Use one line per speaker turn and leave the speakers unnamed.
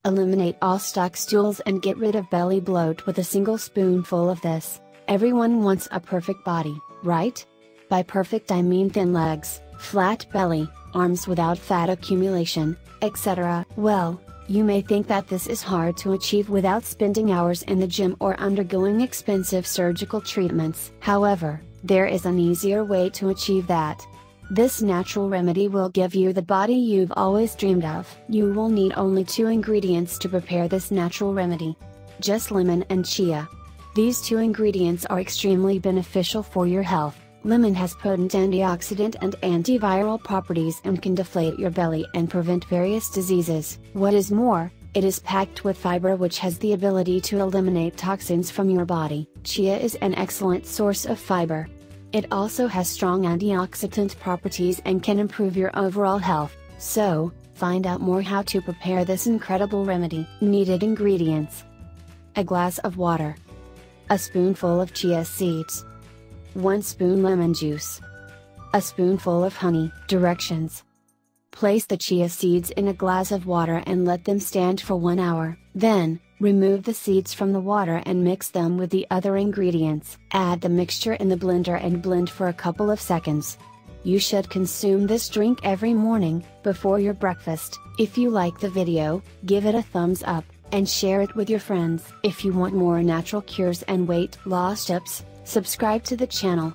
Eliminate all stuck stools and get rid of belly bloat with a single spoonful of this. Everyone wants a perfect body, right? By perfect I mean thin legs, flat belly, arms without fat accumulation, etc. Well, you may think that this is hard to achieve without spending hours in the gym or undergoing expensive surgical treatments. However, there is an easier way to achieve that. This natural remedy will give you the body you've always dreamed of. You will need only 2 ingredients to prepare this natural remedy. Just lemon and chia. These 2 ingredients are extremely beneficial for your health. Lemon has potent antioxidant and antiviral properties and can deflate your belly and prevent various diseases. What is more, it is packed with fiber which has the ability to eliminate toxins from your body. Chia is an excellent source of fiber. It also has strong antioxidant properties and can improve your overall health. So, find out more how to prepare this incredible remedy. Needed ingredients: a glass of water, a spoonful of chia seeds, 1 spoon lemon juice, a spoonful of honey. Directions: place the chia seeds in a glass of water and let them stand for 1 hour. Then, remove the seeds from the water and mix them with the other ingredients. Add the mixture in the blender and blend for a couple of seconds. You should consume this drink every morning, before your breakfast. If you like the video, give it a thumbs up, and share it with your friends. If you want more natural cures and weight loss tips, subscribe to the channel.